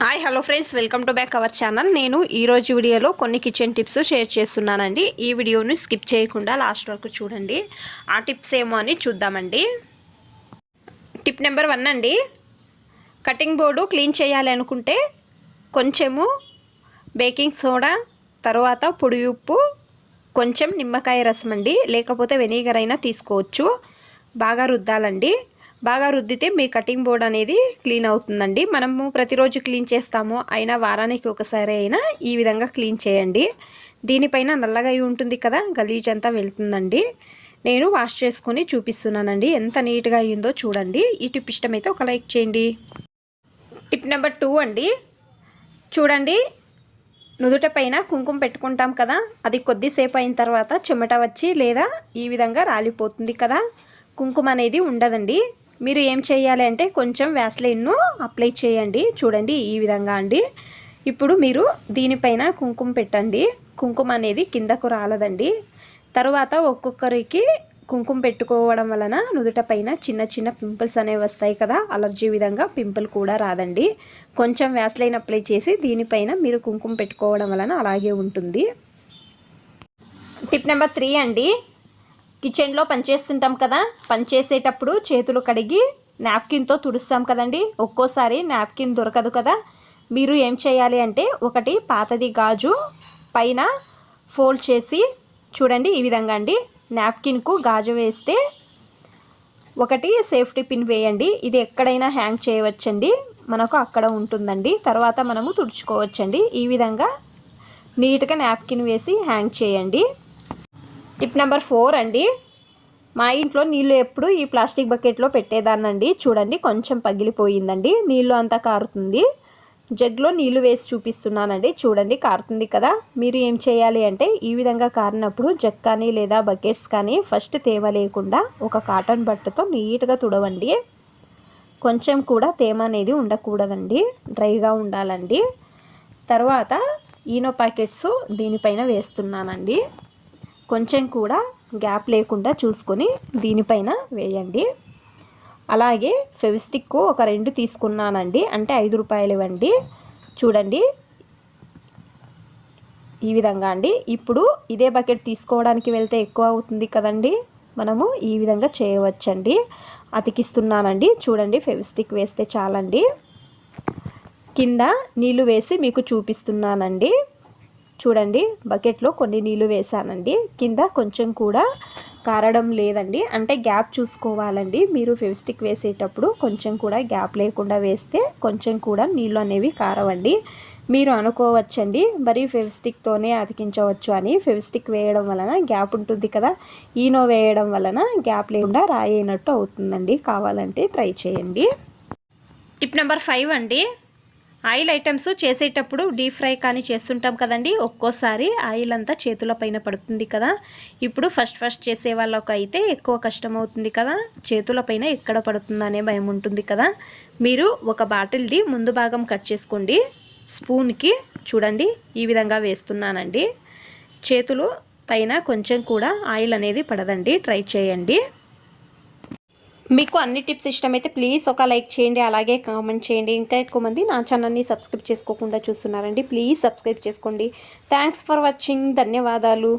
Hi hello friends, welcome to back our channel. నేను ఈరోజు వీడియోలో కొన్ని కిచెన్ టిప్స్ షేర్ చేస్తున్నానండి. ఈ వీడియోని స్కిప్ చేయకుండా లాస్ట్ వరకు చూడండి. ఆ టిప్స్ ఏమో అని చూద్దామండి. టిప్ నెంబర్ 1 అండి, కటింగ్ బోర్డు క్లీన్ చేయాలి అనుకుంటే కొంచెము బేకింగ్ సోడా, తర్వాత పొడి ఉప్పు, కొంచెం నిమ్మకాయ రసం అండి, లేకపోతే వెనిగర్ అయినా తీసుకోవచ్చు. బాగా రుద్దాలండి. బాగా రుద్దితే మీ కటింగ్ బోర్డ్ అనేది క్లీన్ అవుతుందండి. మనము ప్రతిరోజు క్లీన్ చేస్తాము, అయినా వారానికి ఒకసారి అయినా ఈ విధంగా క్లీన్ చేయండి. దీనిపైన నల్లగా ఉంటుంది కదా, గలీజ్ అంతా వెళ్తుందండి. నేను వాష్ చేసుకొని చూపిస్తున్నానండి, ఎంత నీట్గా అయ్యిందో చూడండి. ఈ టిప్ ఇష్టమైతే ఒక లైక్ చేయండి. టిప్ నెంబర్ 2 అండి, చూడండి, నుదుట పైన కుంకుమ పెట్టుకుంటాం కదా, అది కొద్దిసేపు అయిన తర్వాత చెమట వచ్చి లేదా ఈ విధంగా రాలిపోతుంది కదా, కుంకుమ అనేది ఉండదండి. మీరు ఏం చేయాలి అంటే కొంచెం వ్యాస్లైన్ను అప్లై చేయండి. చూడండి ఈ విధంగా అండి. ఇప్పుడు మీరు దీనిపైన కుంకుమ పెట్టండి, కుంకుమ అనేది కిందకు రాలదండి. తర్వాత ఒక్కొక్కరికి కుంకుమ పెట్టుకోవడం వలన నుదుట పైన చిన్న చిన్న పింపుల్స్ అనేవి వస్తాయి కదా, అలర్జీ విధంగా పింపుల్ కూడా రాదండి. కొంచెం వ్యాస్లైన్ అప్లై చేసి దీనిపైన మీరు కుంకుమ పెట్టుకోవడం వలన అలాగే ఉంటుంది. టిప్ నెంబర్ 3 అండి, కిచెన్లో పనిచేస్తుంటాం కదా, పనిచేసేటప్పుడు చేతులు కడిగి నాప్కిన్తో తుడుస్తాం కదండి. ఒక్కోసారి నాప్కిన్ దొరకదు కదా, మీరు ఏం చేయాలి అంటే ఒకటి పాతది గాజు పైన ఫోల్డ్ చేసి చూడండి ఈ విధంగా అండి, నాప్కిన్కు గాజు వేస్తే ఒకటి సేఫ్టీ పిన్ వేయండి. ఇది ఎక్కడైనా హ్యాంగ్ చేయవచ్చండి, మనకు అక్కడ ఉంటుందండి. తర్వాత మనము తుడుచుకోవచ్చండి. ఈ విధంగా నీట్గా నాప్కిన్ వేసి హ్యాంగ్ చేయండి. టిప్ నెంబర్ 4 అండి, మా ఇంట్లో నీళ్ళు ఎప్పుడు ఈ ప్లాస్టిక్ బకెట్లో పెట్టేదాన్నండి. చూడండి కొంచెం పగిలిపోయిందండి, నీళ్ళు అంతా కారుతుంది. జగ్లో నీళ్లు వేసి చూపిస్తున్నానండి. చూడండి కారుతుంది కదా. మీరు ఏం చేయాలి అంటే ఈ విధంగా కారినప్పుడు జగ్ కానీ లేదా బకెట్స్ కానీ ఫస్ట్ తేమ లేకుండా ఒక కాటన్ బట్టతో నీట్గా తుడవండి. కొంచెం కూడా తేమ అనేది ఉండకూడదండి, డ్రైగా ఉండాలండి. తర్వాత ఈనో ప్యాకెట్స్ దీనిపైన వేస్తున్నానండి. కొంచెం కూడా గ్యాప్ లేకుండా చూసుకొని దీనిపైన వేయండి. అలాగే ఫెవిస్టిక్ ఒక 2 తీసుకున్నానండి, అంటే 5 రూపాయలు ఇవ్వండి. చూడండి ఈ విధంగా అండి. ఇప్పుడు ఇదే బకెట్ తీసుకోవడానికి వెళ్తే ఎక్కువ అవుతుంది కదండి, మనము ఈ విధంగా చేయవచ్చండి. అతికిస్తున్నానండి. చూడండి ఫెవిస్టిక్ వేస్తే చాలండి. కింద నీళ్లు వేసి మీకు చూపిస్తున్నానండి. చూడండి బకెట్లో కొన్ని నీళ్లు వేసానండి, కింద కొంచెం కూడా కారడం లేదండి, అంటే గ్యాప్ చూసుకోవాలండి. మీరు ఫెవిస్టిక్ వేసేటప్పుడు కొంచెం కూడా గ్యాప్ లేకుండా వేస్తే కొంచెం కూడా నీళ్ళు అనేవి కారవండి. మీరు అనుకోవచ్చండి మరి ఫెవిస్టిక్తోనే అతికించవచ్చు అని. ఫెవిస్టిక్ వేయడం వలన గ్యాప్ ఉంటుంది కదా, ఈనో వేయడం వలన గ్యాప్ లేకుండా రాయినట్టు అవుతుందండి. కావాలంటే ట్రై చేయండి. టిప్ నెంబర్ 5 అండి, ఆయిల్ ఐటమ్స్ చేసేటప్పుడు డీప్ ఫ్రై కానీ చేస్తుంటాం కదండి, ఒక్కోసారి ఆయిల్ అంతా చేతుల పైన పడుతుంది కదా. ఇప్పుడు ఫస్ట్ చేసే వాళ్ళకు అయితే ఎక్కువ కష్టం అవుతుంది కదా, చేతుల పైన ఎక్కడ పడుతుందనే భయం ఉంటుంది కదా. మీరు ఒక బాటిల్ది ముందు భాగం కట్ చేసుకోండి. స్పూన్కి చూడండి ఈ విధంగా వేస్తున్నానండి. చేతులు పైన కొంచెం కూడా ఆయిల్ అనేది పడదండి. ట్రై చేయండి. మీకు అన్ని టిప్స్ ఇష్టమైతే ప్లీజ్ ఒక లైక్ చేయండి, అలాగే కామెంట్ చేయండి. ఇంకా ఎక్కువ మంది నా ఛానల్ని సబ్స్క్రైబ్ చేసుకోకుండా చూస్తున్నారండి, ప్లీజ్ సబ్స్క్రైబ్ చేసుకోండి. Thanks for watching. ధన్యవాదాలు.